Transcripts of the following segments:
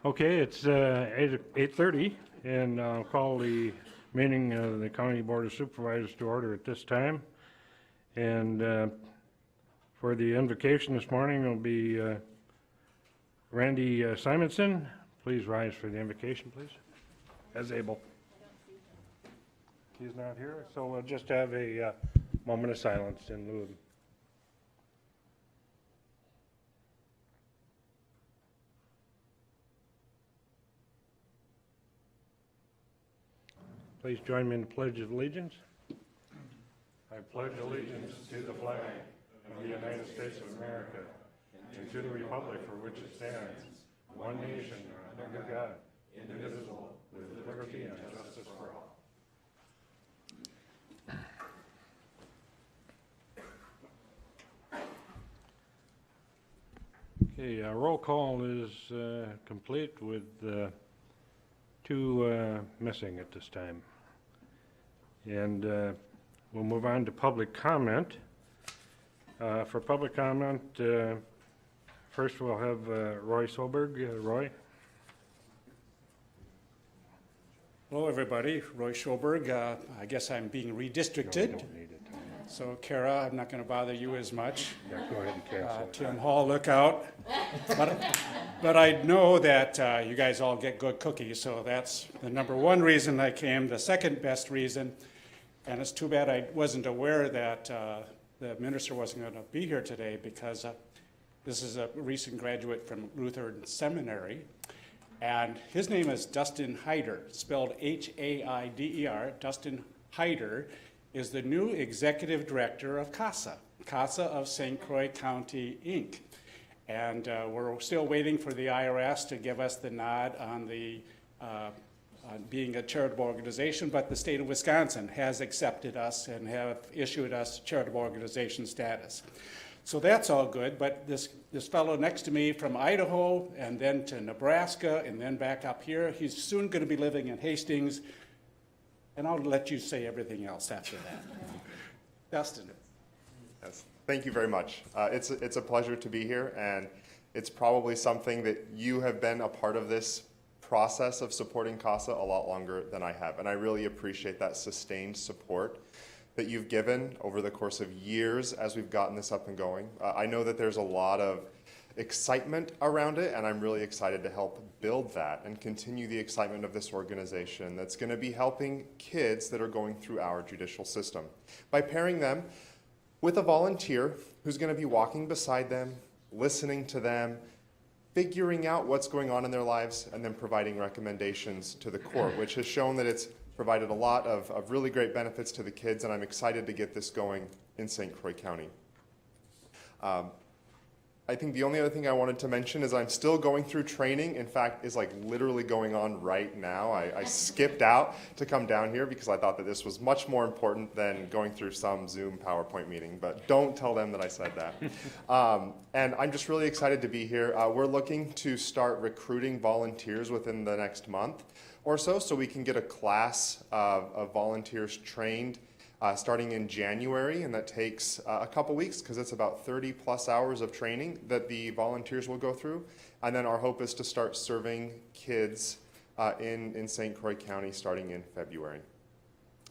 Okay, it's 8:30, and I'll call the meeting of the County Board of Supervisors to order at this time. And for the invocation this morning will be Randy Simonson. Please rise for the invocation, please, as able. He's not here, so we'll just have a moment of silence in lieu of him. Please join me in the Pledge of Allegiance. I pledge allegiance to the flag of the United States of America and to the republic for which it stands, one nation, under God, indivisible, with liberty and justice for all. Okay, our roll call is complete with two missing at this time. And we'll move on to public comment. For public comment, first we'll have Roy Solberg. Roy? Hello, everybody. Roy Schulberg. I guess I'm being redistricted. No, you don't need it. So, Kara, I'm not going to bother you as much. Yeah, go ahead and cancel it. Tim Hall, look out. But I know that you guys all get good cookies, so that's the number one reason I came. The second best reason, and it's too bad I wasn't aware that the minister wasn't going to be here today, because this is a recent graduate from Lutheran Seminary, and his name is Dustin Hyder, spelled H-A-I-D-E-R. Dustin Hyder is the new executive director of CASA of St. Croix County, Inc. And we're still waiting for the IRS to give us the nod on the on being a charitable organization, but the state of Wisconsin has accepted us and have issued us charitable organization status. So that's all good, but this fellow next to me from Idaho and then to Nebraska and then back up here, he's soon going to be living in Hastings, and I'll let you say everything else after that. Dustin. Yes, thank you very much. It's a pleasure to be here, and it's probably something that you have been a part of this process of supporting CASA a lot longer than I have, and I really appreciate that sustained support that you've given over the course of years as we've gotten this up and going. I know that there's a lot of excitement around it, and I'm really excited to help build that and continue the excitement of this organization that's going to be helping kids that are going through our judicial system by pairing them with a volunteer who's going to be walking beside them, listening to them, figuring out what's going on in their lives, and then providing recommendations to the court, which has shown that it's provided a lot of really great benefits to the kids, and I'm excited to get this going in St. Croix County. I think the only other thing I wanted to mention is I'm still going through training. In fact, is like literally going on right now. I skipped out to come down here because I thought that this was much more important than going through some Zoom PowerPoint meeting, but don't tell them that I said that. And I'm just really excited to be here. We're looking to start recruiting volunteers within the next month or so we can get a class of volunteers trained starting in January, and that takes a couple weeks because it's about 30 plus hours of training that the volunteers will go through. And then our hope is to start serving kids in St. Croix County starting in February.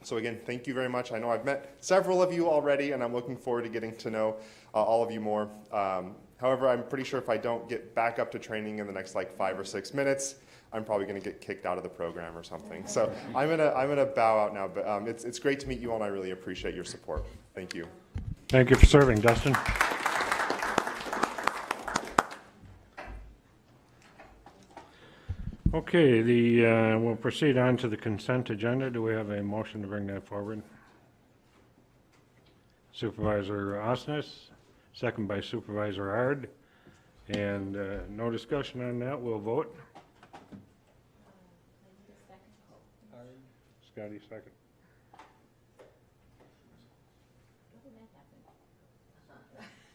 So again, thank you very much. I know I've met several of you already, and I'm looking forward to getting to know all of you more. However, I'm pretty sure if I don't get back up to training in the next like 5 or 6 minutes, I'm probably going to get kicked out of the program or something. So I'm gonna bow out now, but it's great to meet you all, and I really appreciate your support. Thank you. Thank you for serving, Dustin. Okay, we'll proceed on to the consent agenda. Do we have a motion to bring that forward? Supervisor Osnes, second by Supervisor Ard. And no discussion on that. We'll vote. Scotty, second.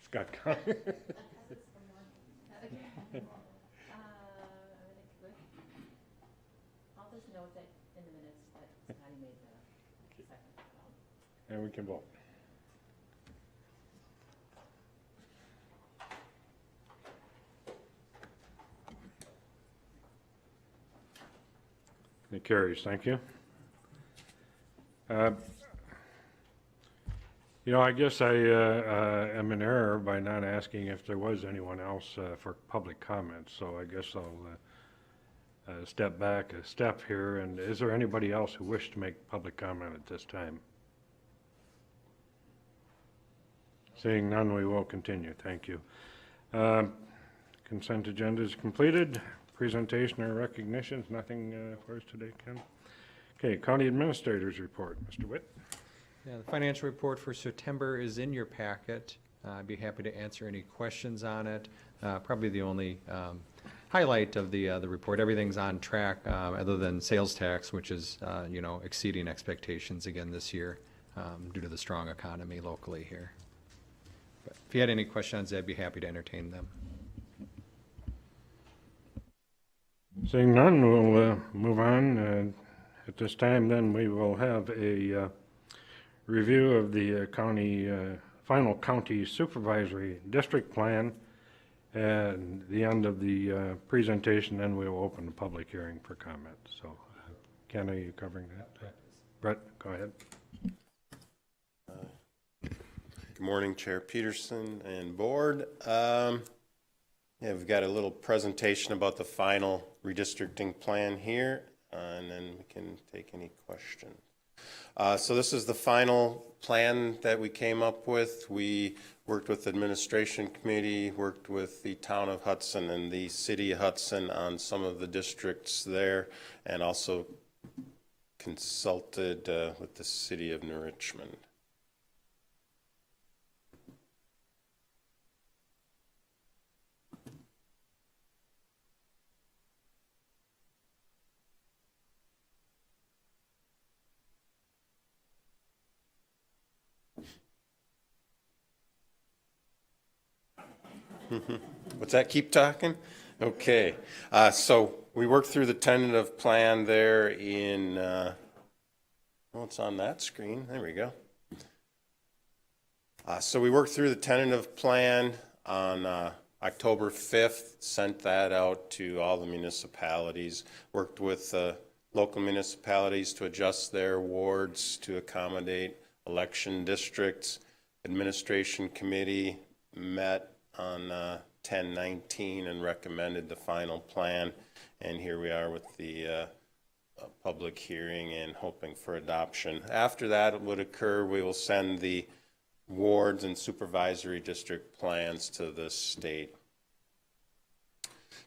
Scott Conner. I'll just note that in the minutes that Scotty made the second. And we can vote. It carries. Thank you. I guess I am in error by not asking if there was anyone else for public comments, so I guess I'll step back a step here. And is there anybody else who wished to make public comment at this time? Seeing none, we will continue. Thank you. Consent agenda is completed. Presentation or recognitions, nothing for us today, Ken? Okay, County Administrator's report. Mr. Witt. Yeah, the financial report for September is in your packet. I'd be happy to answer any questions on it. Probably the only highlight of the report, everything's on track other than sales tax, which is exceeding expectations again this year due to the strong economy locally here. But if you had any questions, I'd be happy to entertain them. Seeing none, we'll move on. At this time, then, we will have a review of the final county supervisory district plan. And the end of the presentation, then we will open the public hearing for comments. So, Ken, are you covering that? Brett, go ahead. Good morning, Chair Peterson and board. We've got a little presentation about the final redistricting plan here, and then we can take any questions. So this is the final plan that we came up with. We worked with the administration committee, worked with the town of Hudson and the city of Hudson on some of the districts there, and also consulted with the city of New Richmond. What's that? Keep talking? Okay. So we worked through the tentative plan there in, well, it's on that screen. There we go. So we worked through the tentative plan on October 5th, sent that out to all the municipalities, worked with local municipalities to adjust their wards to accommodate election districts. Administration committee met on 10/19 and recommended the final plan, and here we are with the public hearing and hoping for adoption. After that would occur, we will send the wards and supervisory district plans to the state.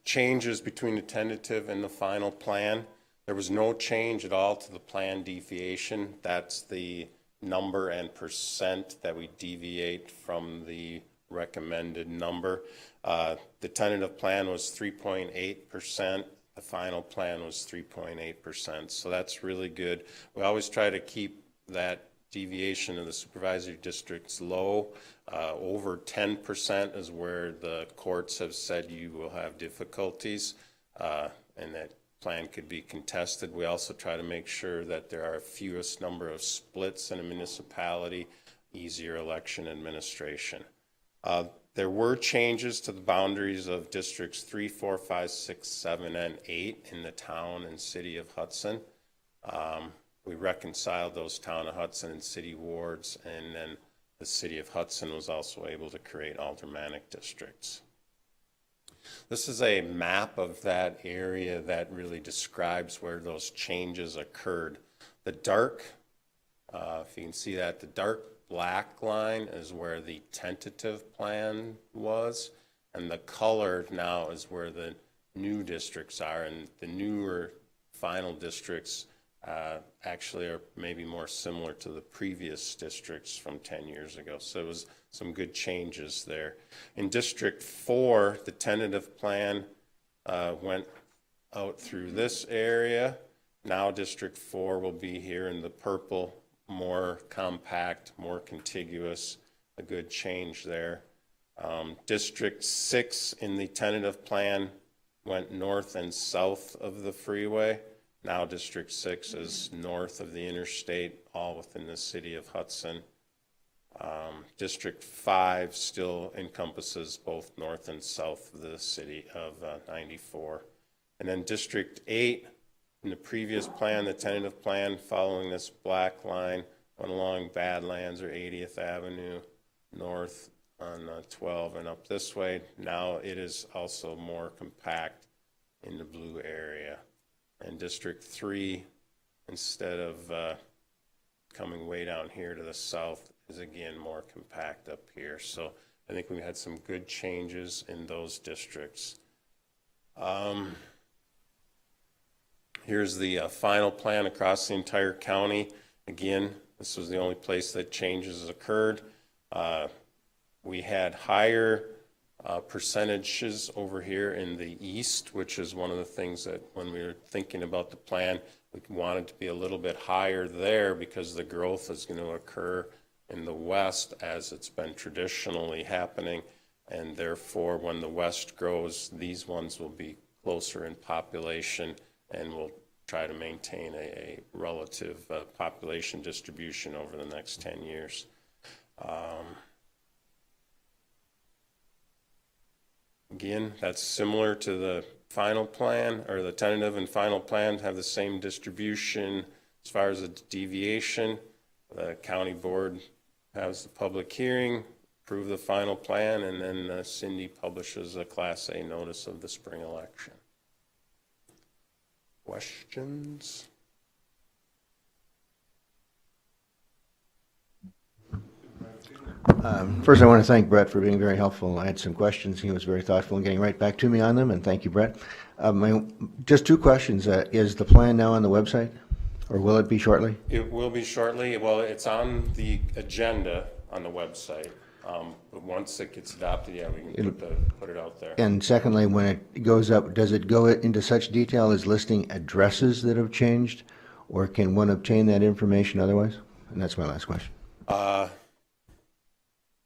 Changes between the tentative and the final plan. There was no change at all to the plan deviation. That's the number and percent that we deviate from the recommended number. The tentative plan was 3.8%. The final plan was 3.8%. So that's really good. We always try to keep that deviation of the supervisory districts low. Over 10% is where the courts have said you will have difficulties, and that plan could be contested. We also try to make sure that there are fewest number of splits in a municipality, easier election administration. There were changes to the boundaries of districts 3, 4, 5, 6, 7, and 8 in the town and city of Hudson. We reconciled those town of Hudson and city wards, and then the city of Hudson was also able to create aldermanic districts. This is a map of that area that really describes where those changes occurred. The dark, if you can see that, the dark black line is where the tentative plan was, and the color now is where the new districts are, and the newer final districts actually are maybe more similar to the previous districts from 10 years ago. So it was some good changes there. In District 4, the tentative plan went out through this area. Now District 4 will be here in the purple, more compact, more contiguous, a good change there. District 6 in the tentative plan went north and south of the freeway. Now District 6 is north of the interstate, all within the city of Hudson. District 5 still encompasses both north and south of the city of 94. And then District 8 In the previous plan, the tentative plan, following this black line, went along Badlands or 80th Avenue north on 12 and up this way. Now it is also more compact in the blue area. And District 3, instead of coming way down here to the south, is again more compact up here. So I think we had some good changes in those districts. Here's the final plan across the entire county. Again, this was the only place that changes occurred. We had higher percentages over here in the east, which is one of the things that when we were thinking about the plan, we wanted to be a little bit higher there because the growth is going to occur in the west as it's been traditionally happening. And therefore, when the west grows, these ones will be closer in population, and we'll try to maintain a relative population distribution over the next 10 years. Again, that's similar to the final plan, or the tentative and final plan have the same distribution as far as the deviation. The county board has the public hearing, approve the final plan, and then Cindy publishes a Class A notice of the spring election. Questions? First, I want to thank Brett for being very helpful. I had some questions. He was very thoughtful in getting right back to me on them, and thank you, Brett. Just two questions. Is the plan now on the website, or will it be shortly? It will be shortly. Well, it's on the agenda on the website. But once it gets adopted, yeah, we can put it out there. And secondly, when it goes up, does it go into such detail as listing addresses that have changed, or can one obtain that information otherwise? And that's my last question.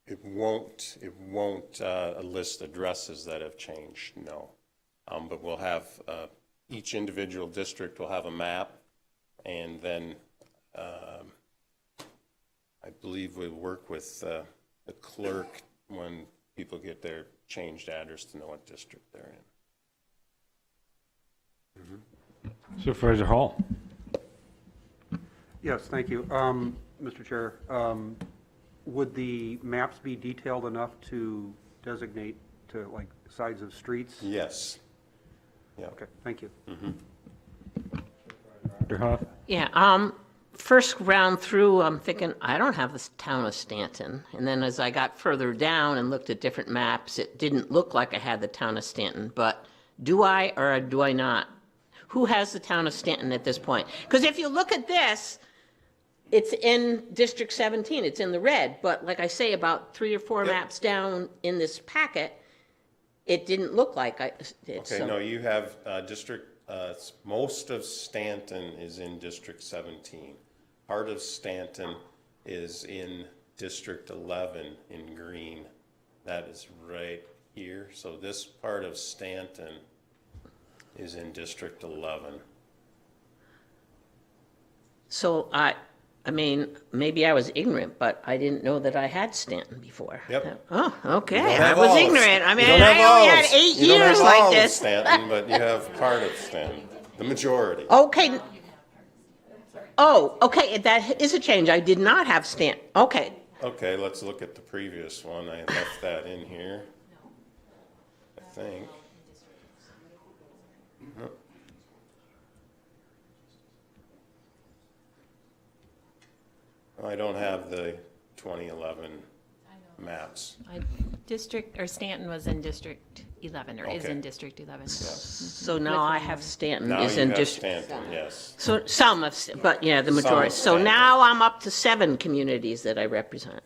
It won't list addresses that have changed, no. But we'll have, each individual district will have a map, and then I believe we'll work with the clerk when people get their changed address to know what district they're in. Supervisor Hall. Yes, thank you. Mr. Chair, would the maps be detailed enough to designate to like sides of streets? Yes. Yeah. Okay, thank you. Dr. Hoff. Yeah, first round through, I'm thinking, I don't have this town of Stanton. And then as I got further down and looked at different maps, it didn't look like I had the town of Stanton. But do I or do I not? Who has the town of Stanton at this point? Because if you look at this, it's in District 17, it's in the red. But like I say, about 3 or 4 maps down in this packet, it didn't look like it. Okay, no, you have most of Stanton is in District 17. Part of Stanton is in District 11 in green. That is right here. So this part of Stanton is in District 11. So I mean, maybe I was ignorant, but I didn't know that I had Stanton before. Yep. Oh, okay. don't I have was all of- ignorant. I mean, you don't have I all only of- had 8 you don't have years all like of this. Stanton, but you have part of Stanton, the majority. Okay. Oh, okay, that is a change. I did not have Stanton. Okay. Okay, let's look at the previous one. I left that in here, I think. I don't have the 2011 maps. District, or Stanton was in District 11, or is Okay. in District 11. So now I have Stanton Now is you in have district. Stanton, yes. So some of, but yeah, the Some of majority. So Stanton. now I'm up to 7 communities that I represent.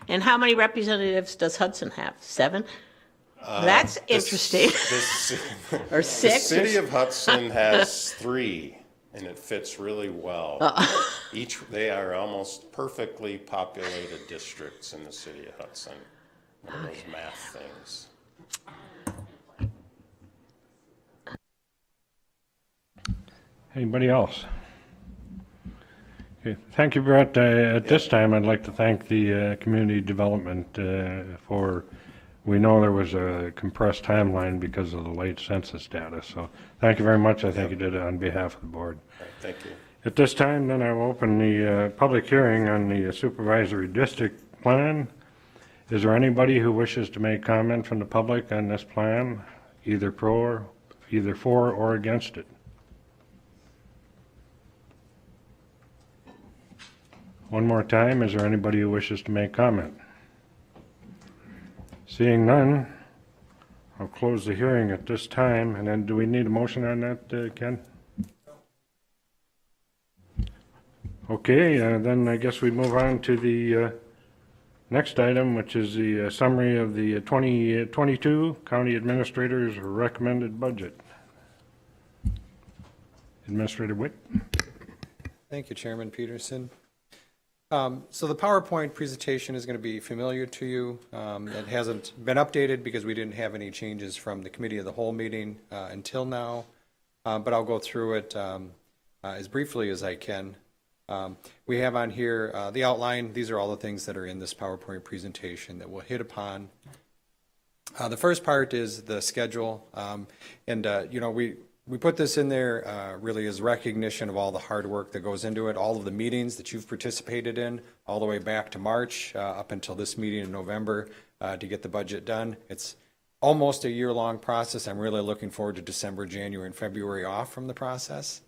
And how many representatives does Hudson have? 7? That's interesting. Or The 6? city of Hudson has 3, and it fits really well. They are almost perfectly populated districts in the city of Hudson. One of those math things. Anybody else? Okay, thank you, Brett. At this time, I'd like to thank the Community Development for we know there was a compressed timeline because of the late census data. So thank you very much. I think you did it on behalf of the board. Thank you. At this time, then I will open the public hearing on the supervisory district plan. Is there anybody who wishes to make comment from the public on this plan, either for or against it? One more time, is there anybody who wishes to make comment? Seeing none, I'll close the hearing at this time. And then do we need a motion on that, Ken? Okay, then I guess we move on to the next item, which is the summary of the 2022 County Administrator's recommended budget. Administrator Witt. Thank you, Chairman Peterson. So the PowerPoint presentation is going to be familiar to you. It hasn't been updated because we didn't have any changes from the committee of the whole meeting until now, but I'll go through it as briefly as I can. We have on here the outline. These are all the things that are in this PowerPoint presentation that we'll hit upon. The first part is the schedule, and you know, we put this in there really as recognition of all the hard work that goes into it, all of the meetings that you've participated in, all the way back to March up until this meeting in November to get the budget done. It's almost a year-long process. I'm really looking forward to December, January, and February off from the process.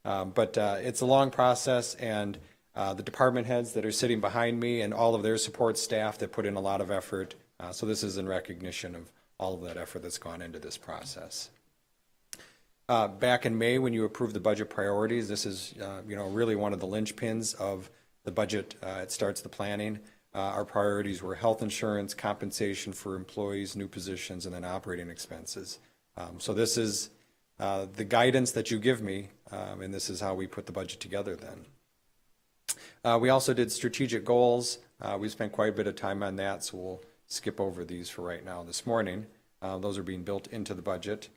But it's a long process, and the department heads that are sitting behind me and all of their support staff that put in a lot of effort. So this is in recognition of all of that effort that's gone into this process. Back in May, when you approved the budget priorities, this is you know, really one of the linchpins of the budget. It starts the planning. Our priorities were health insurance, compensation for employees, new positions, and then operating expenses. So this is the guidance that you give me, and this is how we put the budget together then. We also did strategic goals. We spent quite a bit of time on that, so we'll skip over these for right now this morning. Those are being built into the budget.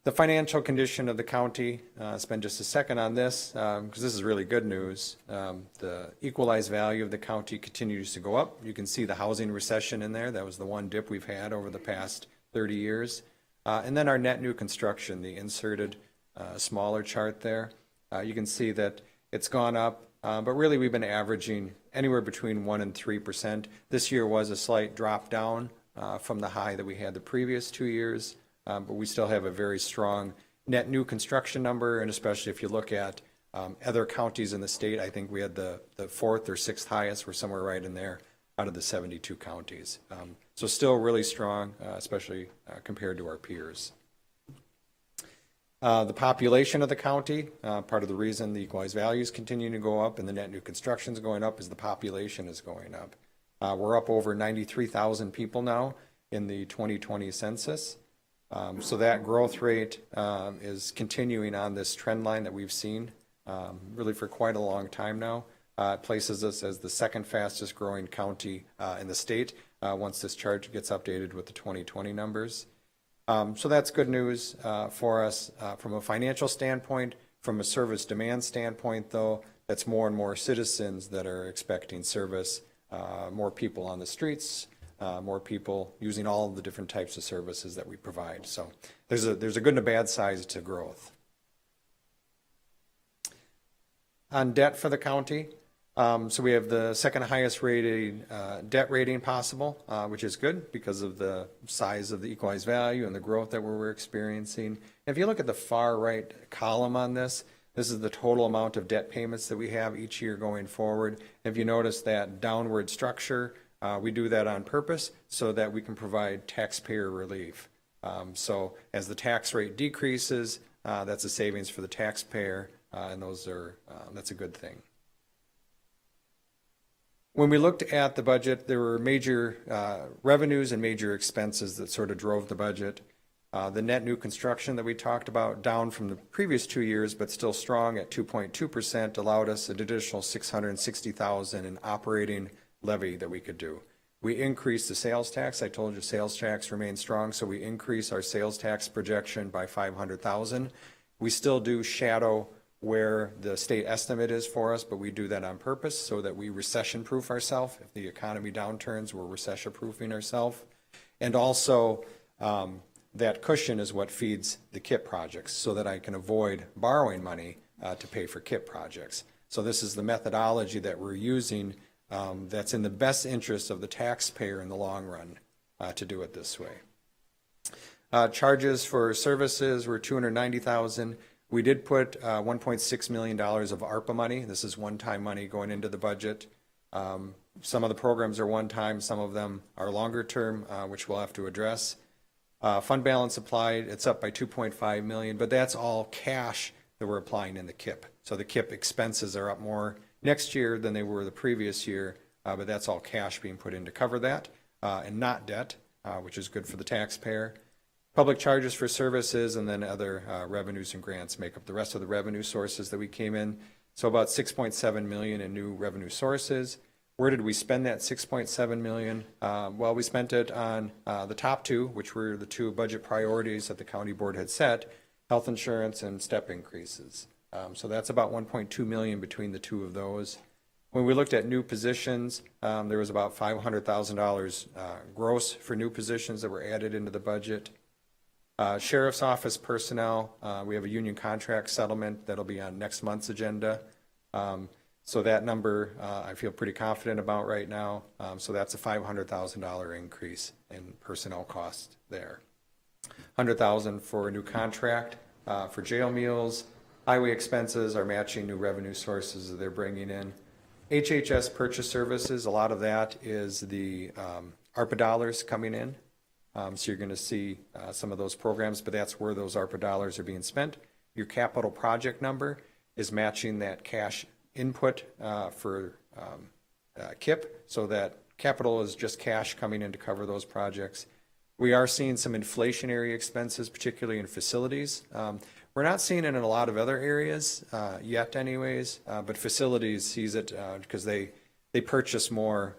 The financial condition of the county, spend just a second on this, because this is really good news. The equalized value of the county continues to go up. You can see the housing recession in there. That was the one dip we've had over the past 30 years. And then our net new construction, the inserted smaller chart there. You can see that it's gone up, but really we've been averaging anywhere between 1% and 3%. This year was a slight drop down from the high that we had the previous 2 years. But we still have a very strong net new construction number, and especially if you look at other counties in the state, I think we had the fourth or sixth highest. We're somewhere right in there out of the 72 counties. So still really strong, especially compared to our peers. The population of the county, part of the reason the equalized values continue to go up and the net new construction is going up is the population is going up. We're up over 93,000 people now in the 2020 census. So that growth rate is continuing on this trend line that we've seen really for quite a long time now. It places us as the second fastest growing county in the state once this chart gets updated with the 2020 numbers. So that's good news for us from a financial standpoint. From a service demand standpoint, though, that's more and more citizens that are expecting service, more people on the streets, more people using all of the different types of services that we provide. So there's a good and a bad side to growth. On debt for the county, so we have the second highest rated debt rating possible, which is good because of the size of the equalized value and the growth that we're experiencing. If you look at the far right column on this, this is the total amount of debt payments that we have each year going forward. If you notice that downward structure, we do that on purpose so that we can provide taxpayer relief. So as the tax rate decreases, that's a savings for the taxpayer, and that's a good thing. When we looked at the budget, there were major revenues and major expenses that sort of drove the budget. The net new construction that we talked about, down from the previous 2 years, but still strong at 2.2%, allowed us an additional $660,000 in operating levy that we could do. We increased the sales tax. I told you sales tax remains strong, so we increase our sales tax projection by $500,000. We still do shadow where the state estimate is for us, but we do that on purpose so that we recession-proof ourselves. If the economy downturns, we're recession-proofing ourselves. And also, that cushion is what feeds the KIP projects so that I can avoid borrowing money to pay for KIP projects. So this is the methodology that we're using that's in the best interest of the taxpayer in the long run to do it this way. Charges for services were $290,000. We did put $1.6 million of ARPA money. This is one-time money going into the budget. Some of the programs are one-time, some of them are longer term, which we'll have to address. Fund balance applied, it's up by 2.5 million, but that's all cash that we're applying in the KIP. So the KIP expenses are up more next year than they were the previous year, but that's all cash being put in to cover that, and not debt, which is good for the taxpayer. Public charges for services and then other revenues and grants make up the rest of the revenue sources that we came in. So about 6.7 million in new revenue sources. Where did we spend that 6.7 million? Well, we spent it on the top two, which were the two budget priorities that the county board had set, health insurance and step increases. So that's about 1.2 million between the two of those. When we looked at new positions, there was about $500,000 gross for new positions that were added into the budget. Sheriff's Office personnel, we have a union contract settlement that'll be on next month's agenda. So that number I feel pretty confident about right now. So that's a $500,000 increase in personnel costs there. $100,000 for a new contract for jail meals. Highway expenses are matching new revenue sources that they're bringing in. HHS purchase services, a lot of that is the ARPA dollars coming in. So you're going to see some of those programs, but that's where those ARPA dollars are being spent. Your capital project number is matching that cash input for KIP, so that capital is just cash coming in to cover those projects. We are seeing some inflationary expenses, particularly in facilities. We're not seeing it in a lot of other areas yet anyways, but facilities sees it because they purchase more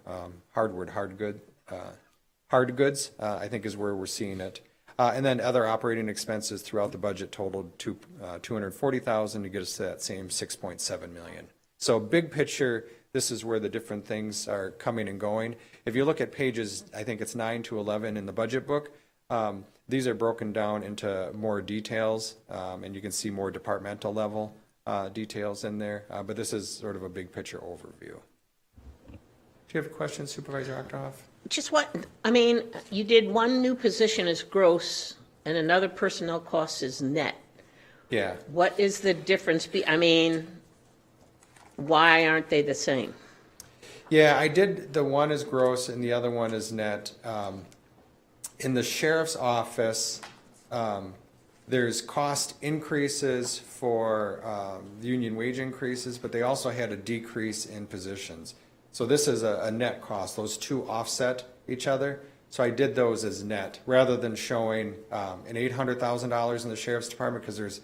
hard goods, I think is where we're seeing it. And then other operating expenses throughout the budget totaled $240,000 to get us to that same 6.7 million. So big picture, this is where the different things are coming and going. If you look at pages, I think it's 9 to 11 in the budget book, these are broken down into more details, and you can see more departmental level details in there, but this is sort of a big picture overview. Do you have a question, Supervisor Octohoff? Just what, I mean, you did one new position as gross and another personnel cost is net. Yeah. What is the difference? I mean, why aren't they the same? Yeah, I did, the one is gross and the other one is net. In the sheriff's office, there's cost increases for union wage increases, but they also had a decrease in positions. So this is a net cost. Those two offset each other. So I did those as net rather than showing an $800,000 in the sheriff's department, because there's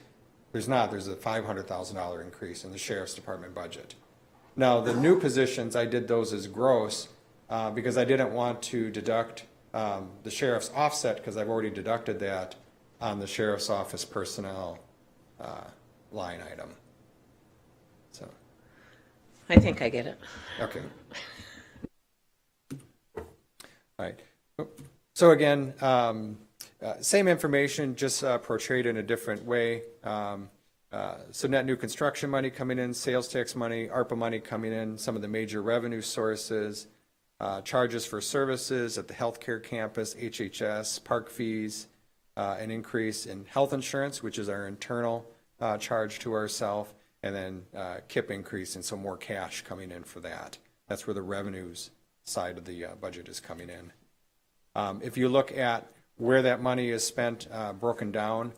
a $500,000 increase in the sheriff's department budget. Now the new positions, I did those as gross because I didn't want to deduct the sheriff's offset, because I've already deducted that on the sheriff's office personnel line item. So. I think I get it. Okay. All right. So again, same information, just portrayed in a different way. So net new construction money coming in, sales tax money, ARPA money coming in, some of the major revenue sources, charges for services at the healthcare campus, HHS, park fees, an increase in health insurance, which is our internal charge to ourselves, and then KIP increase and some more cash coming in for that. That's where the revenues side of the budget is coming in. If you look at where that money is spent broken down,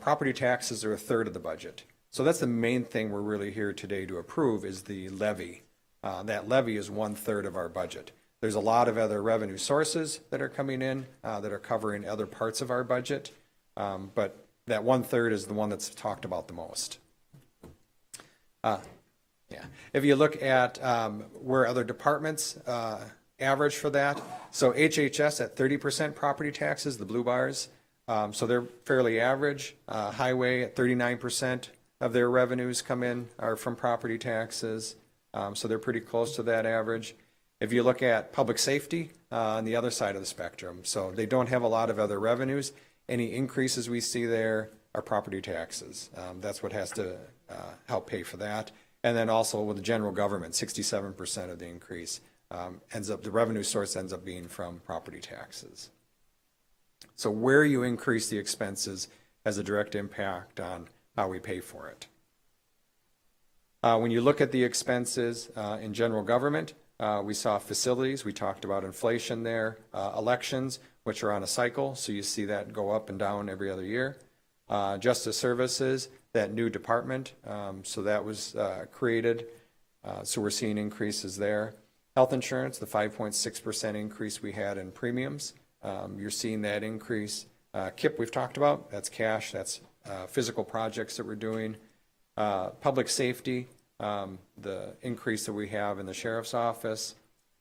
property taxes are a third of the budget. So that's the main thing we're really here today to approve is the levy. That levy is 1/3 of our budget. There's a lot of other revenue sources that are coming in that are covering other parts of our budget, but that 1/3 is the one that's talked about the most. Yeah. If you look at where other departments average for that, so HHS at 30% property taxes, the blue bars, so they're fairly average. Highway at 39%, of their revenues come in are from property taxes, so they're pretty close to that average. If you look at public safety on the other side of the spectrum, so they don't have a lot of other revenues. Any increases we see there are property taxes. That's what has to help pay for that. And then also with the general government, 67% of the increase the revenue source ends up being from property taxes. So where you increase the expenses has a direct impact on how we pay for it. When you look at the expenses in general government, we saw facilities, we talked about inflation there, elections, which are on a cycle, so you see that go up and down every other year. Justice Services, that new department, so that was created, so we're seeing increases there. Health insurance, the 5.6% increase we had in premiums, you're seeing that increase. KIP we've talked about, that's cash, that's physical projects that we're doing. Public safety, the increase that we have in the sheriff's office.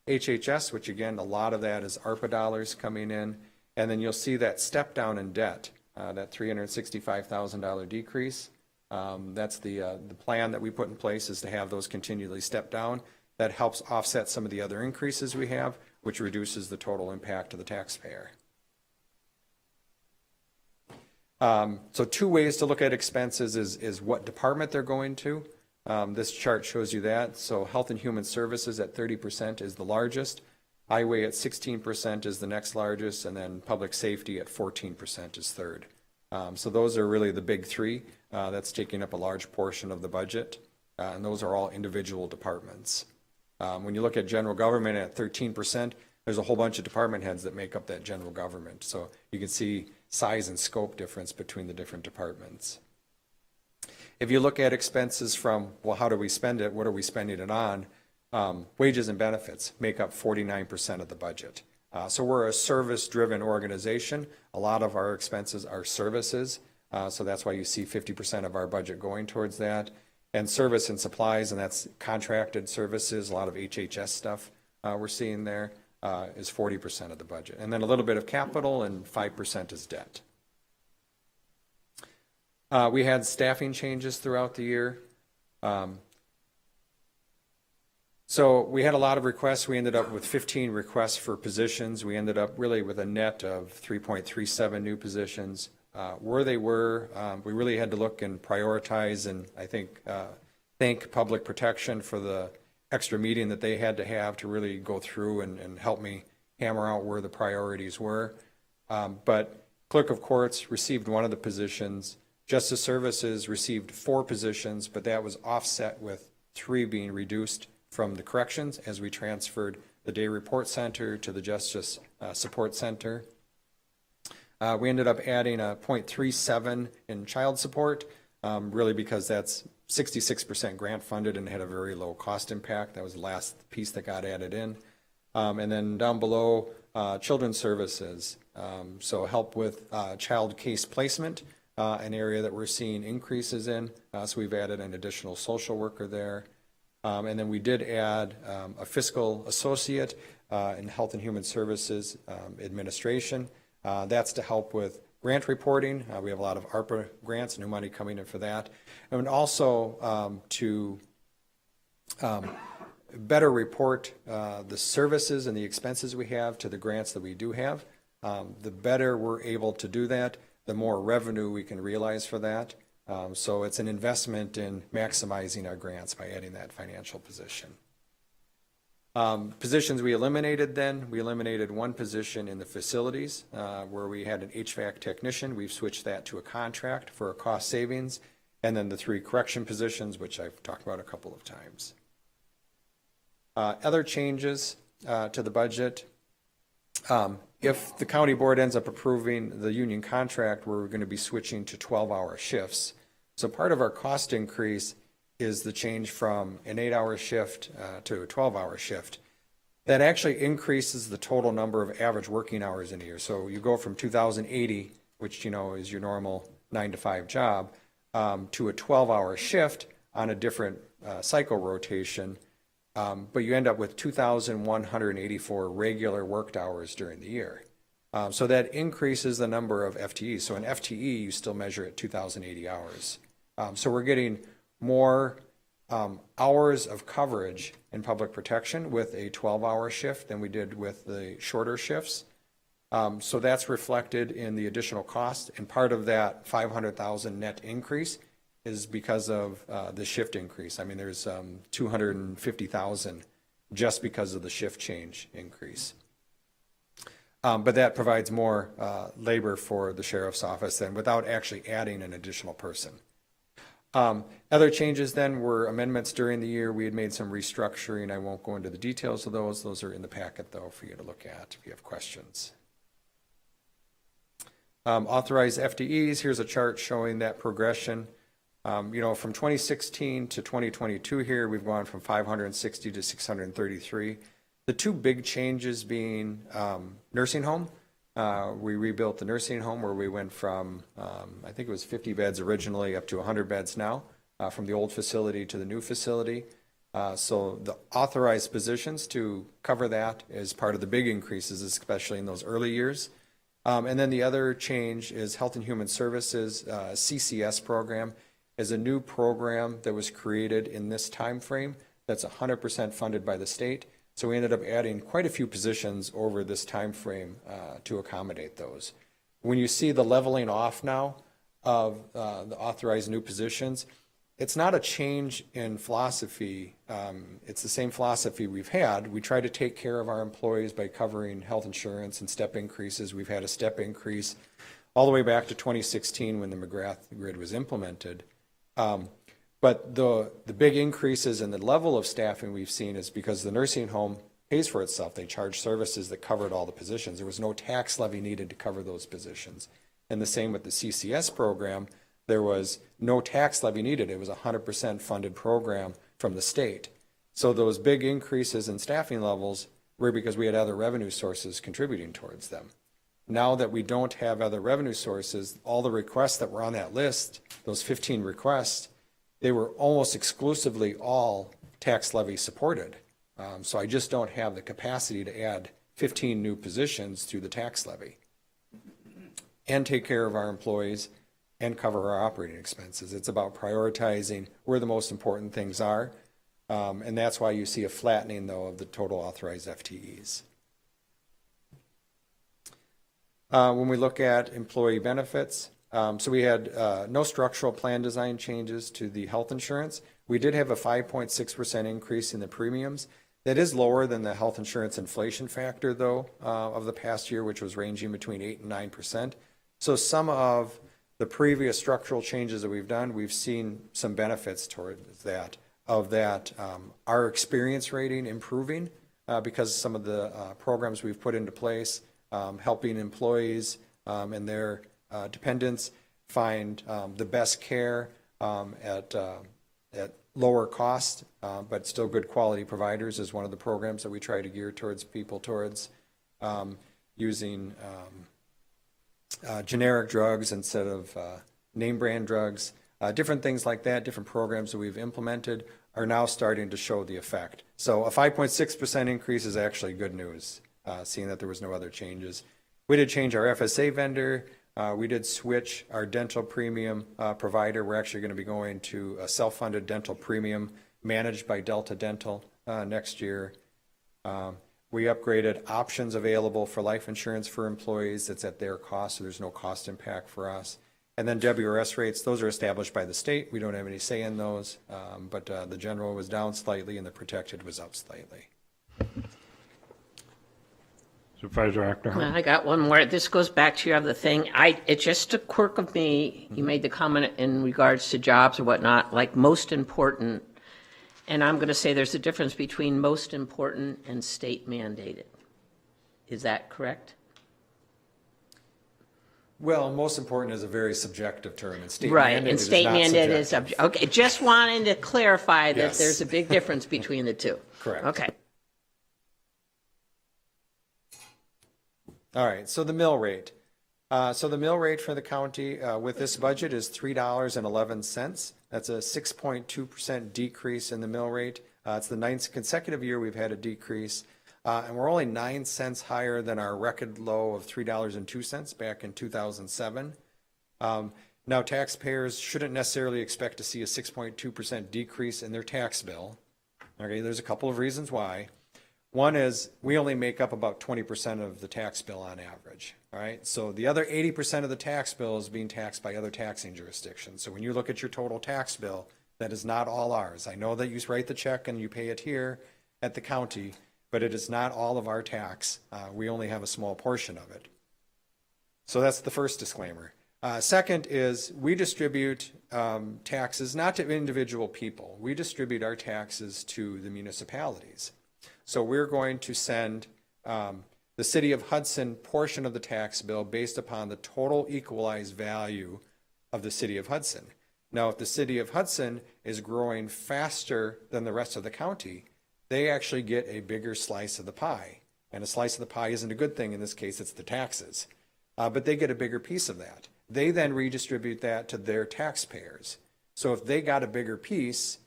HHS, which again, a lot of that is ARPA dollars coming in. And then you'll see that step down in debt, that $365,000 decrease. That's the plan that we put in place, is to have those continually step down. That helps offset some of the other increases we have, which reduces the total impact to the taxpayer. So two ways to look at expenses is what department they're going to. This chart shows you that. So Health and Human Services at 30% is the largest. Highway at 16% is the next largest, and then Public Safety at 14% is third. So those are really the big three. That's taking up a large portion of the budget, and those are all individual departments. When you look at general government at 13%, there's a whole bunch of department heads that make up that general government. So you can see size and scope difference between the different departments. If you look at expenses from, well, how do we spend it? What are we spending it on? Wages and benefits make up 49% of the budget. So we're a service-driven organization. A lot of our expenses are services. So that's why you see 50% of our budget going towards that. And service and supplies, and that's contracted services, a lot of HHS stuff we're seeing there, is 40% of the budget. And then a little bit of capital, and 5% is debt. We had staffing changes throughout the year. So we had a lot of requests. We ended up with 15 requests for positions. We ended up really with a net of 3.37 new positions. Where they were, we really had to look and prioritize, and I think thank Public Protection for the extra meeting that they had to have to really go through and help me hammer out where the priorities were. But Clerk of Courts received one of the positions. Justice Services received 4 positions, but that was offset with 3 being reduced from the corrections as we transferred the Day Report Center to the Justice Support Center. We ended up adding a 0.37 in child support, really because that's 66% grant funded and had a very low cost impact. That was the last piece that got added in. And then down below, children's services, so help with child case placement, an area that we're seeing increases in. So we've added an additional social worker there. And then we did add a fiscal associate in Health and Human Services Administration. That's to help with grant reporting. We have a lot of ARPA grants, new money coming in for that. And also to better report the services and the expenses we have to the grants that we do have. The better we're able to do that, the more revenue we can realize for that. So it's an investment in maximizing our grants by adding that financial position. Positions we eliminated then, we eliminated 1 position in the facilities where we had an HVAC technician. We've switched that to a contract for a cost savings. And then the 3 correction positions, which I've talked about a couple of times. Other changes to the budget. If the county board ends up approving the union contract, we're going to be switching to 12-hour shifts. So part of our cost increase is the change from an 8-hour shift to a 12-hour shift. That actually increases the total number of average working hours in a year. So you go from 2,080, which is your normal 9-to-5 job, to a 12-hour shift on a different cycle rotation. But you end up with 2,184 regular worked hours during the year. So that increases the number of FTEs. So an FTE, you still measure at 2,080 hours. So we're getting more hours of coverage in public protection with a 12-hour shift than we did with the shorter shifts. So that's reflected in the additional cost, and part of that 500,000 net increase is because of the shift increase. I mean, there's 250,000 just because of the shift change increase. But that provides more labor for the sheriff's office then without actually adding an additional person. Other changes then were amendments during the year. We had made some restructuring. I won't go into the details of those. Those are in the packet though for you to look at if you have questions. Authorized FTEs, here's a chart showing that progression. From 2016 to 2022 here, we've gone from 560 to 633. The two big changes being nursing home. We rebuilt the nursing home where we went from, I think it was 50 beds originally up to 100 beds now, from the old facility to the new facility. So the authorized positions to cover that is part of the big increases, especially in those early years. And then the other change is Health and Human Services, CCS program is a new program that was created in this time frame that's 100% funded by the state. So we ended up adding quite a few positions over this time frame to accommodate those. When you see the leveling off now of the authorized new positions, it's not a change in philosophy. It's the same philosophy we've had. We try to take care of our employees by covering health insurance and step increases. We've had a step increase all the way back to 2016 when the McGrath grid was implemented. But the big increases in the level of staffing we've seen is because the nursing home pays for itself. They charge services that covered all the positions. There was no tax levy needed to cover those positions. And the same with the CCS program. There was no tax levy needed. It was a 100% funded program from the state. So those big increases in staffing levels were because we had other revenue sources contributing towards them. Now that we don't have other revenue sources, all the requests that were on that list, those 15 requests, they were almost exclusively all tax levy supported. So I just don't have the capacity to add 15 new positions through the tax levy and take care of our employees and cover our operating expenses. It's about prioritizing where the most important things are. And that's why you see a flattening, though, of the total authorized FTEs. When we look at employee benefits, so we had no structural plan design changes to the health insurance. We did have a 5.6% increase in the premiums. That is lower than the health insurance inflation factor, though, of the past year, which was ranging between 8 and 9%. So some of the previous structural changes that we've done, we've seen some benefits towards that, our experience rating improving because some of the programs we've put into place, helping employees and their dependents find the best care at lower cost, but still good quality providers is one of the programs that we try to gear towards people towards using generic drugs instead of name brand drugs. Different things like that, different programs that we've implemented are now starting to show the effect. So a 5.6% increase is actually good news, seeing that there was no other changes. We did change our FSA vendor. We did switch our dental premium provider. We're actually going to be going to a self-funded dental premium managed by Delta Dental next year. We upgraded options available for life insurance for employees. That's at their cost, so there's no cost impact for us. And then WRS rates, those are established by the state. We don't have any say in those, but the general was down slightly and the protected was up slightly. Supervisor Ackerman. I got one more. This goes back to your other thing. It's just a quirk of me. You made the comment in regards to jobs or whatnot, like most important. And I'm going to say there's a difference between most important and state mandated. Is that correct? Well, most important is a very subjective term, and state Right, mandated and state is not mandated is, subjective. okay, just wanting to clarify that Yes. there's a big difference between the two. Correct. Okay. All right, so the mill rate. So the mill rate for the county with this budget is $3.11. That's a 6.2% decrease in the mill rate. It's the 9th consecutive year we've had a decrease. And we're only 9 cents higher than our record low of $3.02 back in 2007. Now, taxpayers shouldn't necessarily expect to see a 6.2% decrease in their tax bill. Okay, there's a couple of reasons why. One is we only make up about 20% of the tax bill on average, all right? So the other 80% of the tax bill is being taxed by other taxing jurisdictions. So when you look at your total tax bill, that is not all ours. I know that you write the check and you pay it here at the county, but it is not all of our tax. We only have a small portion of it. So that's the first disclaimer. Second is we distribute taxes not to individual people. We distribute our taxes to the municipalities. So we're going to send the City of Hudson portion of the tax bill based upon the total equalized value of the City of Hudson. Now, if the City of Hudson is growing faster than the rest of the county, they actually get a bigger slice of the pie. And a slice of the pie isn't a good thing. In this case, it's the taxes. But they get a bigger piece of that. They then redistribute that to their taxpayers. So if they got a bigger piece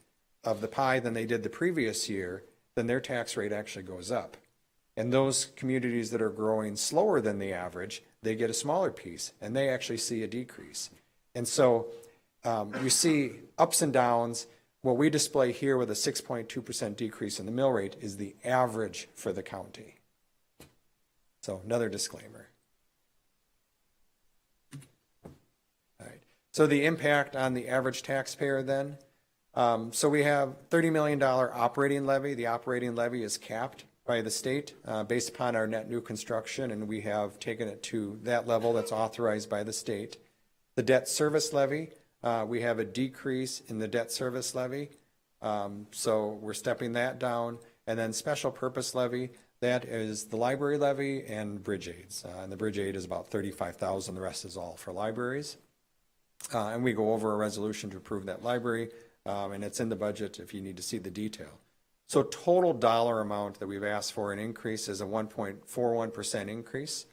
of the pie than they did the previous year, then their tax rate actually goes up. And those communities that are growing slower than the average, they get a smaller piece, and they actually see a decrease. And so you see ups and downs. What we display here with a 6.2% decrease in the mill rate is the average for the county. So another disclaimer. All right. So the impact on the average taxpayer then. So we have $30 million operating levy. The operating levy is capped by the state based upon our net new construction, and we have taken it to that level that's authorized by the state. The debt service levy, we have a decrease in the debt service levy. So we're stepping that down. And then special purpose levy, that is the library levy and bridge aids. And the bridge aid is about $35,000. The rest is all for libraries. And we go over a resolution to approve that library, and it's in the budget if you need to see the detail. So total dollar amount that we've asked for an increase is a 1.41% increase.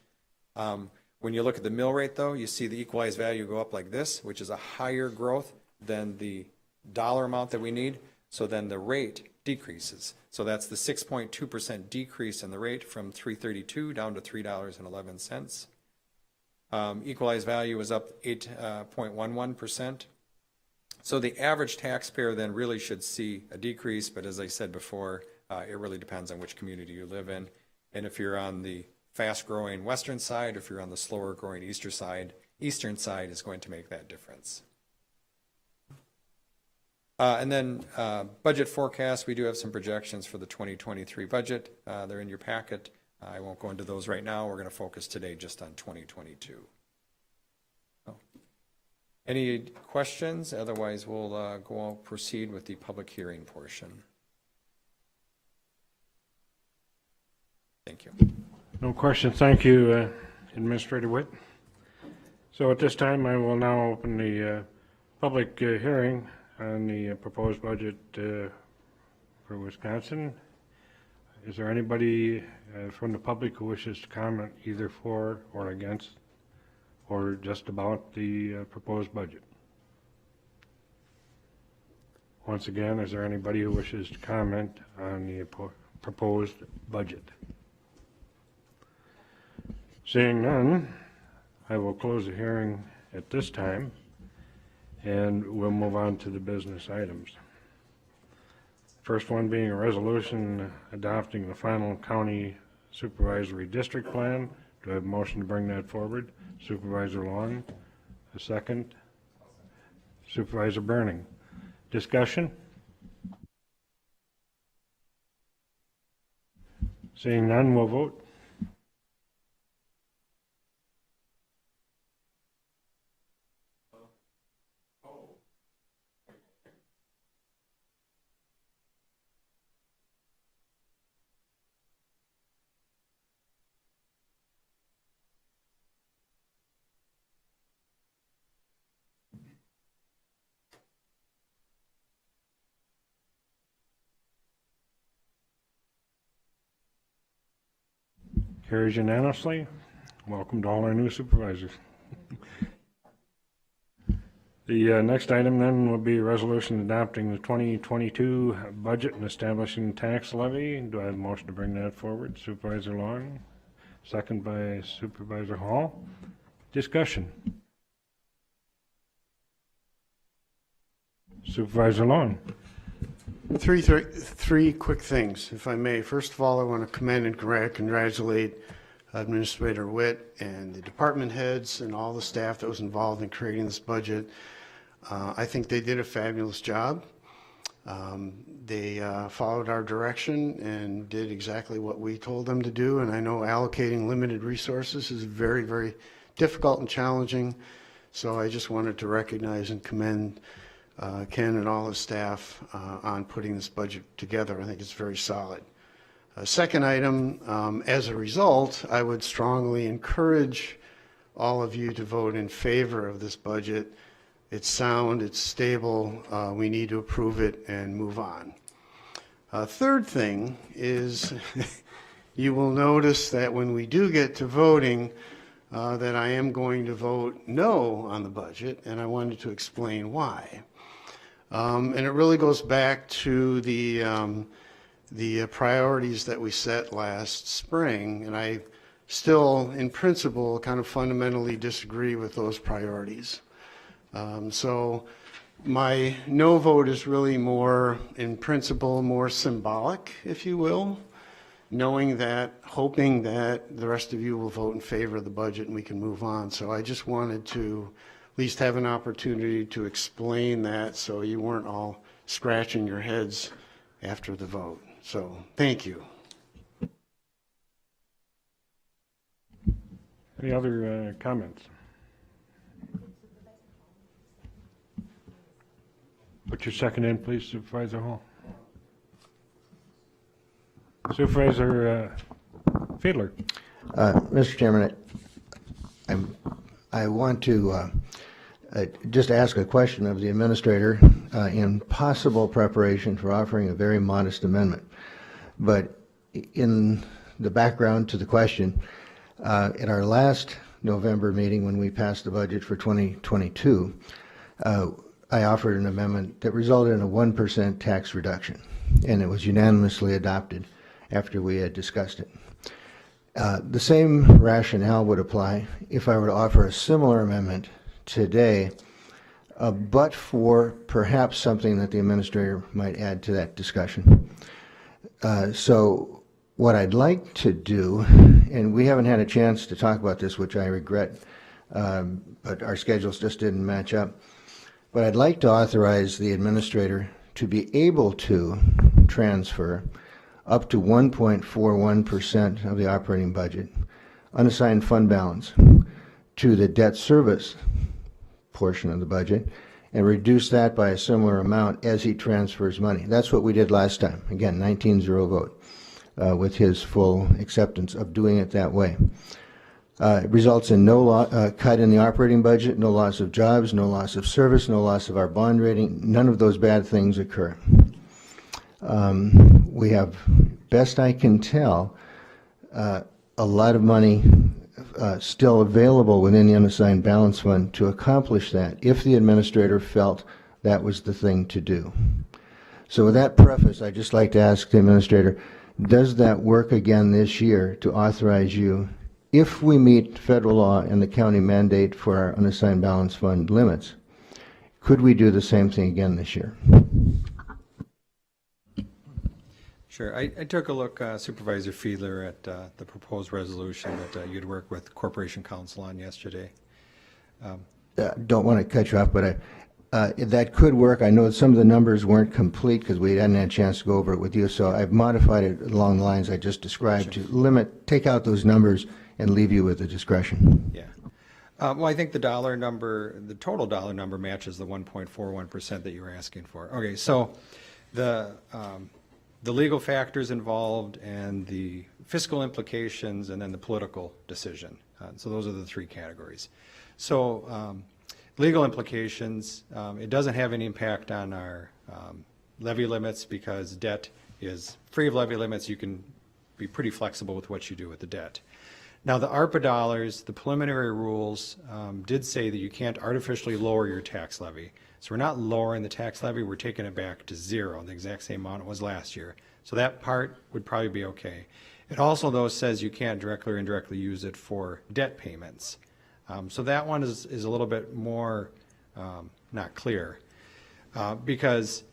When you look at the mill rate, though, you see the equalized value go up like this, which is a higher growth than the dollar amount that we need. So then the rate decreases. So that's the 6.2% decrease in the rate from $3.32 down to $3.11. Equalized value is up 8.11%. So the average taxpayer then really should see a decrease, but as I said before, it really depends on which community you live in. And if you're on the fast-growing western side, if you're on the slower-growing eastern side is going to make that difference. And then budget forecast, we do have some projections for the 2023 budget. They're in your packet. I won't go into those right now. We're going to focus today just on 2022. Oh. Any questions? Otherwise, we'll proceed with the public hearing portion. Thank you. No questions. Thank you, Administrator Witt. So at this time, I will now open the public hearing on the proposed budget for Wisconsin. Is there anybody from the public who wishes to comment either for or against or just about the proposed budget? Once again, is there anybody who wishes to comment on the proposed budget? Seeing none, I will close the hearing at this time, and we'll move on to the business items. First one being a resolution adopting the final county supervisory district plan. Do I have a motion to bring that forward? Supervisor Long, a second. Supervisor Burning. Discussion? Seeing none, we'll vote. Carries unanimously. Welcome to all our new supervisors. The next item then will be a resolution adopting the 2022 budget and establishing tax levy. Do I have a motion to bring that forward? Supervisor Long, second by Supervisor Hall. Discussion. Supervisor Long. Three quick things, if I may. First of all, I want to commend and congratulate Administrator Witt and the department heads and all the staff that was involved in creating this budget. I think they did a fabulous job. They followed our direction and did exactly what we told them to do. And I know allocating limited resources is very, very difficult and challenging. So I just wanted to recognize and commend Ken and all his staff on putting this budget together. I think it's very solid. Second item, as a result, I would strongly encourage all of you to vote in favor of this budget. It's sound, it's stable, we need to approve it and move on. Third thing is you will notice that when we do get to voting, that I am going to vote no on the budget, and I wanted to explain why. And it really goes back to the priorities that we set last spring, and I still, in principle, kind of fundamentally disagree with those priorities. So my no vote is really more, in principle, more symbolic, if you will, knowing that, hoping that the rest of you will vote in favor of the budget and we can move on. So I just wanted to at least have an opportunity to explain that so you weren't all scratching your heads after the vote. So thank you. Any other comments? Put your second in, please, Supervisor Hall. Supervisor Fiedler. Mr. Chairman, I want to just ask a question of the administrator in possible preparation for offering a very modest amendment. But in the background to the question, at our last November meeting when we passed the budget for 2022, I offered an amendment that resulted in a 1% tax reduction, and it was unanimously adopted after we had discussed it. The same rationale would apply if I were to offer a similar amendment today, but for perhaps something that the administrator might add to that discussion. So what I'd like to do, and we haven't had a chance to talk about this, which I regret, but our schedules just didn't match up, but I'd like to authorize the administrator to be able to transfer up to 1.41% of the operating budget, unassigned fund balance, to the debt service portion of the budget, and reduce that by a similar amount as he transfers money. That's what we did last time. Again, 19-0 vote with his full acceptance of doing it that way. It results in no cut in the operating budget, no loss of jobs, no loss of service, no loss of our bond rating. None of those bad things occur. We have, best I can tell, a lot of money still available within the unassigned balance fund to accomplish that if the administrator felt that was the thing to do. So with that preface, I'd just like to ask the administrator, does that work again this year to authorize you, if we meet federal law and the county mandate for our unassigned balance fund limits, could we do the same thing again this year? Sure. I took a look, Supervisor Fiedler, at the proposed resolution that you'd worked with Corporation Counsel on yesterday. Don't want to cut you off, but that could work. I know some of the numbers weren't complete because we hadn't had a chance to go over it with you, so I've modified it along the lines I just described to limit, take out those numbers and leave you with the discretion. Yeah. Well, I think the dollar number, the total dollar number matches the 1.41% that you were asking for. Okay, so the legal factors involved and the fiscal implications and then the political decision. So those are the three categories. So legal implications, it doesn't have any impact on our levy limits because debt is free of levy limits. You can be pretty flexible with what you do with the debt. Now the ARPA dollars, the preliminary rules did say that you can't artificially lower your tax levy. So we're not lowering the tax levy, we're taking it back to zero, the exact same amount it was last year. So that part would probably be okay. It also, though, says you can't directly or indirectly use it for debt payments. So that one is a little bit more not clear. because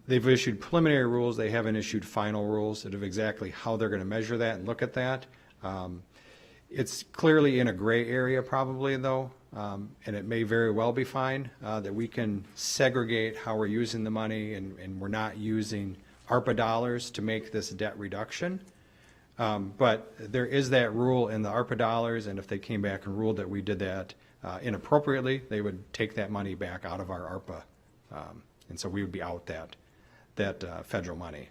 they've issued preliminary rules, they haven't issued final rules of exactly how they're going to measure that and look at that. It's clearly in a gray area probably though, and it may very well be fine that we can segregate how we're using the money and we're not using ARPA dollars to make this debt reduction. But there is that rule in the ARPA dollars, and if they came back and ruled that we did that inappropriately, they would take that money back out of our ARPA. And so we would be out that federal money.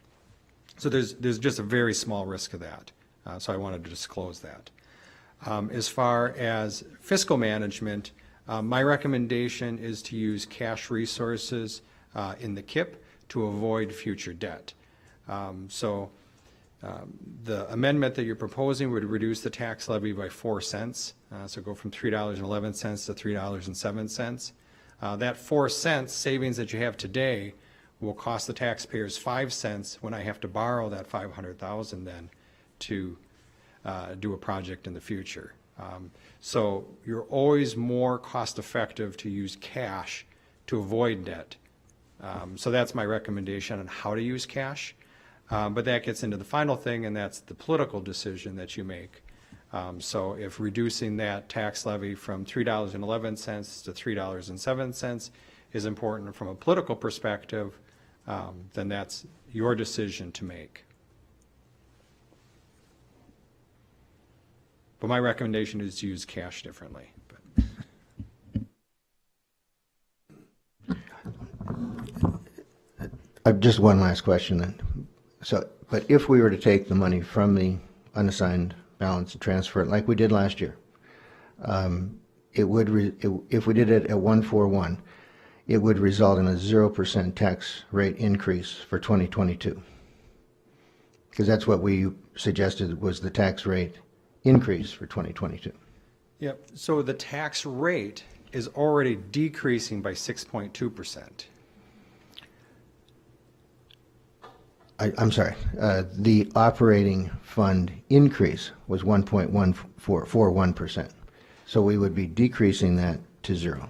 So there's just a very small risk of that. So I wanted to disclose that. As far as fiscal management, my recommendation is to use cash resources in the KIP to avoid future debt. The amendment that you're proposing would reduce the tax levy by 4 cents, so go from $3.11 to $3.07. That 4 cents savings that you have today will cost the taxpayers 5 cents when I have to borrow that $500,000 then to do a project in the future. So you're always more cost effective to use cash to avoid debt. So that's my recommendation on how to use cash. But that gets into the final thing, and that's the political decision that you make. So if reducing that tax levy from $3.11 to $3.07 is important from a political perspective, then that's your decision to make. But my recommendation is to use cash differently. Just one last question then. So, but if we were to take the money from the unassigned balance and transfer it like we did last year, if we did it at 141, it would result in a 0% tax rate increase for 2022. Because that's what we suggested was the tax rate increase for 2022. Yep, so the tax rate is already decreasing by 6.2%. I'm sorry, the operating fund increase was 1.141%. So we would be decreasing that to 0.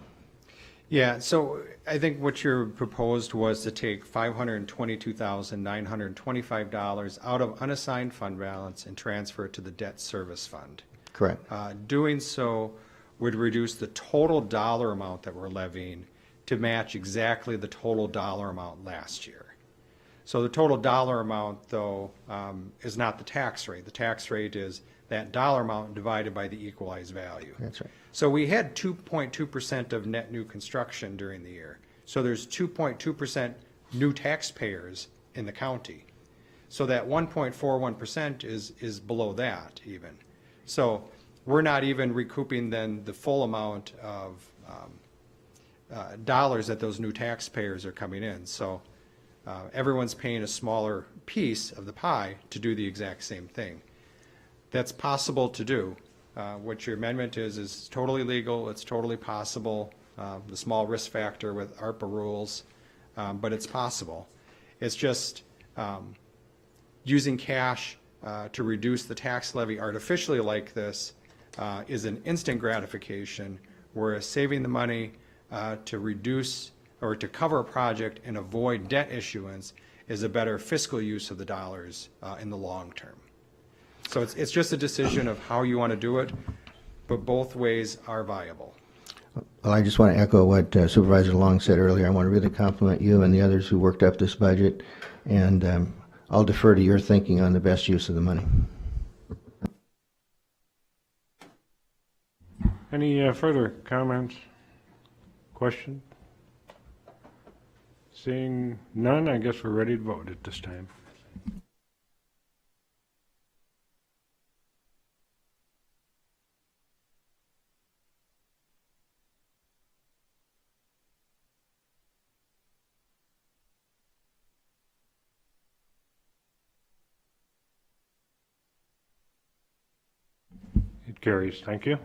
Yeah, so I think what you proposed was to take $522,925 out of unassigned fund balance and transfer it to the debt service fund. Correct. Doing so would reduce the total dollar amount that we're levying to match exactly the total dollar amount last year. So the total dollar amount, though, is not the tax rate. The tax rate is that dollar amount divided by the equalized value. That's right. So we had 2.2% of net new construction during the year. So there's 2.2% new taxpayers in the county. So that 1.41% is below that even. So we're not even recouping then the full amount of dollars that those new taxpayers are coming in. So everyone's paying a smaller piece of the pie to do the exact same thing. That's possible to do. What your amendment is totally legal, it's totally possible, the small risk factor with ARPA rules, but it's possible. It's just using cash to reduce the tax levy artificially like this is an instant gratification, whereas saving the money to reduce or to cover a project and avoid debt issuance is a better fiscal use of the dollars in the long term. So it's just a decision of how you want to do it, but both ways are viable. Well, I just want to echo what Supervisor Long said earlier. I want to really compliment you and the others who worked up this budget, and I'll defer to your thinking on the best use of the money. Any further comments, questions? Seeing none, I guess we're ready to vote at this time. It carries. Thank you.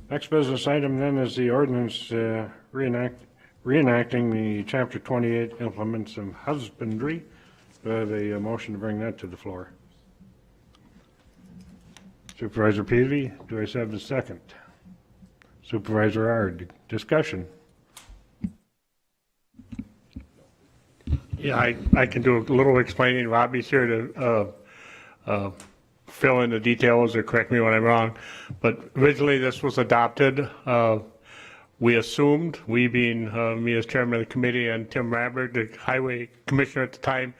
Next business item then is the ordinance reenacting the Chapter 28 implements of husbandry. Do I have a motion to bring that to the floor? Supervisor Peavy, do I have a second? Supervisor Ard, discussion. Yeah, I can do a little explaining. Robbie's here to fill in the details or correct me when I'm wrong. But originally this was adopted. We assumed, we being me as chairman of the committee and Tim Rambert, the highway commissioner at the time,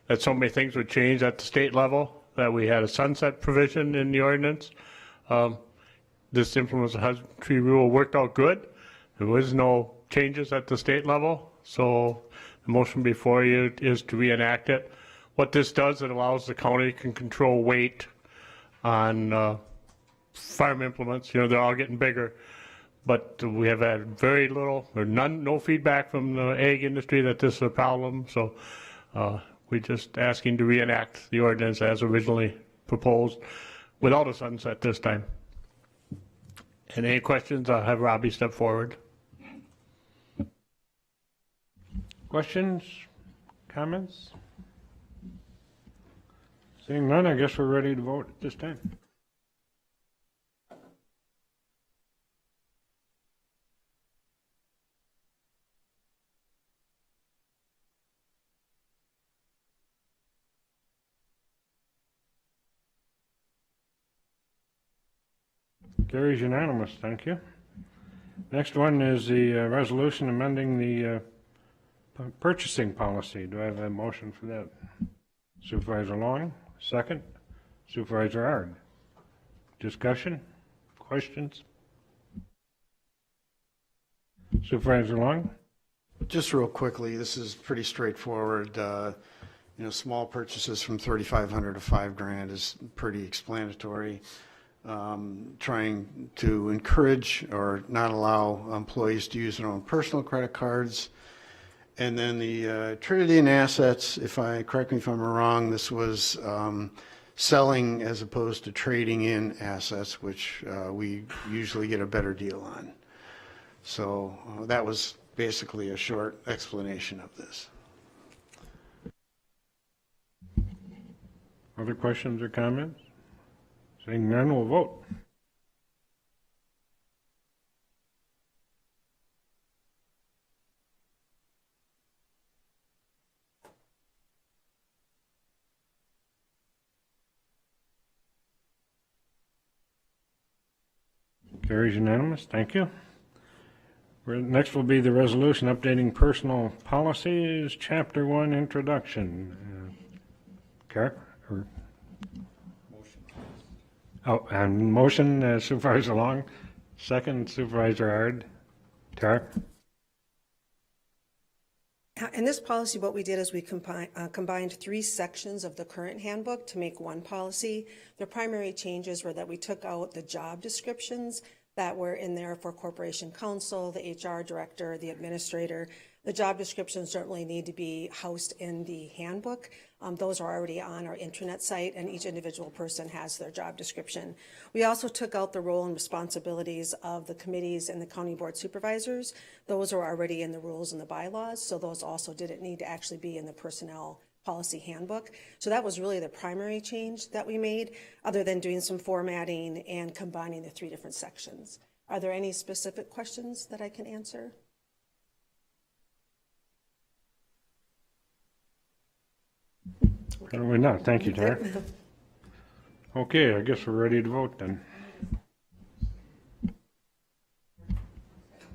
that so many things would change at the state level, that we had a sunset provision in the ordinance. This implementation husbandry rule worked out good. There was no changes at the state level, so the motion before you is to reenact it. What this does, it allows the county can control weight on farm implements. You know, they're all getting bigger, but we have had very little or no feedback from the ag industry that this is a problem. So we're just asking to reenact the ordinance as originally proposed without a sunset this time. And any questions, I'll have Robbie step forward. Questions, comments? Seeing none, I guess we're ready to vote at this time. Carries unanimous, thank you. Next one is the resolution amending the purchasing policy. Do I have a motion for that? Supervisor Long, second. Supervisor Ard. Discussion? Questions? Supervisor Long? Just real quickly, this is pretty straightforward. Small purchases from $3,500 to $5,000 is pretty explanatory. Trying to encourage or not allow employees to use their own personal credit cards. And then the Trinity and assets, correct me if I'm wrong, this was selling as opposed to trading in assets, which we usually get a better deal on. So that was basically a short explanation of this. Other questions or comments? Seeing none, we'll vote. Carries unanimous. Thank you. Next will be the resolution updating personal policies, Chapter 1, Introduction. And motion, Supervisor Long. Second, Supervisor Ard. Tara? In this policy, what we did is we combined 3 sections of the current handbook to make one policy. The primary changes were that we took out the job descriptions that were in there for corporation counsel, the HR director, the administrator. The job descriptions certainly need to be housed in the handbook. Those are already on our intranet site, and each individual person has their job description. We also took out the role and responsibilities of the committees and the county board supervisors. Those are already in the rules and the bylaws, so those also didn't need to actually be in the personnel policy handbook. So that was really the primary change that we made, other than doing some formatting and combining the 3 different sections. Are there any specific questions that I can answer? Apparently not. Thank you, Tara. Okay, I guess we're ready to vote then.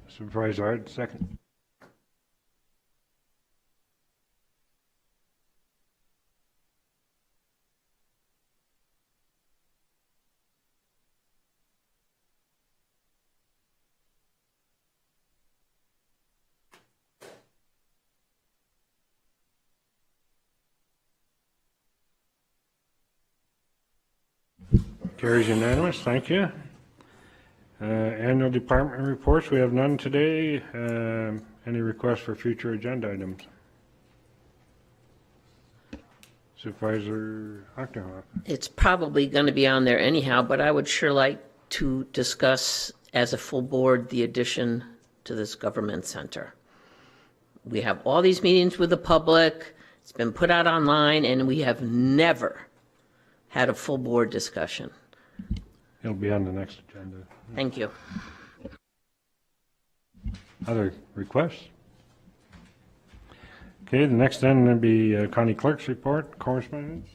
Supervisor Ard, second. Carries unanimous. Thank you. Annual department reports. We have none today. Any requests for future agenda items? Supervisor Achterhoff. It's probably going to be on there anyhow, but I would sure like to discuss as a full board the addition to this government center. We have all these meetings with the public. It's been put out online, and we have never had a full board discussion. It'll be on the next agenda. Thank you. Other requests? Okay, the next then would be County Clerk's report, correspondence,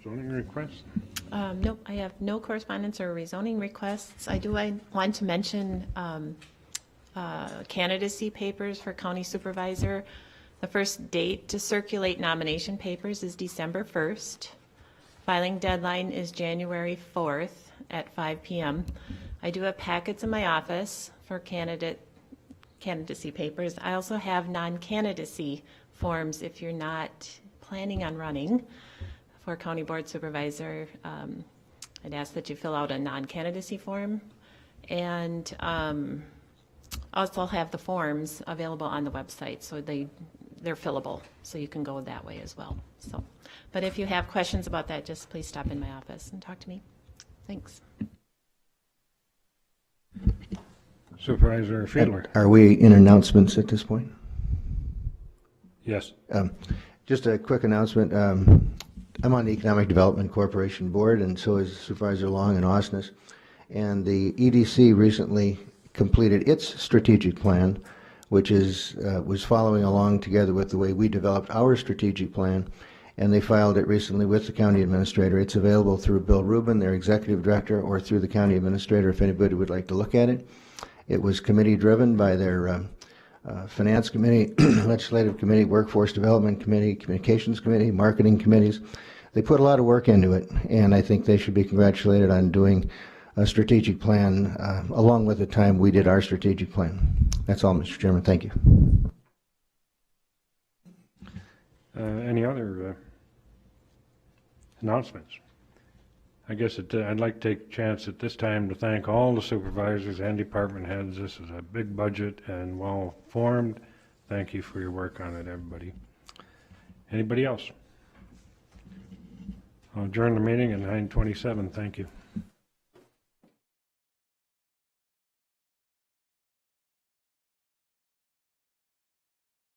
zoning requests. Nope, I have no correspondence or rezoning requests. I want to mention candidacy papers for county supervisor. The first date to circulate nomination papers is December 1st. Filing deadline is January 4th at 5 p.m. I do have packets in my office for candidacy papers. I also have non-candidacy forms if you're not planning on running for county board supervisor. I'd ask that you fill out a non-candidacy form, and also have the forms available on the website, so they're fillable, so you can go that way as well. So, but if you have questions about that, just please stop in my office and talk to me. Thanks. Supervisor Fiedler. Are we in announcements at this point? Yes. Just a quick announcement. I'm on the Economic Development Corporation Board, and so is Supervisor Long in Osnes. And the EDC recently completed its strategic plan, which was following along together with the way we developed our strategic plan, and they filed it recently with the county administrator. It's available through Bill Rubin, their executive director, or through the county administrator if anybody would like to look at it. It was committee-driven by their Finance Committee, Legislative Committee, Workforce Development Committee, Communications Committee, Marketing Committees. They put a lot of work into it, and I think they should be congratulated on doing a strategic plan along with the time we did our strategic plan. That's all, Mr. Chairman. Thank you. Any other announcements? I guess I'd like to take a chance at this time to thank all the supervisors and department heads. This is a big budget and well-formed. Thank you for your work on it, everybody. Anybody else? I'll adjourn the meeting at 9:27. Thank you.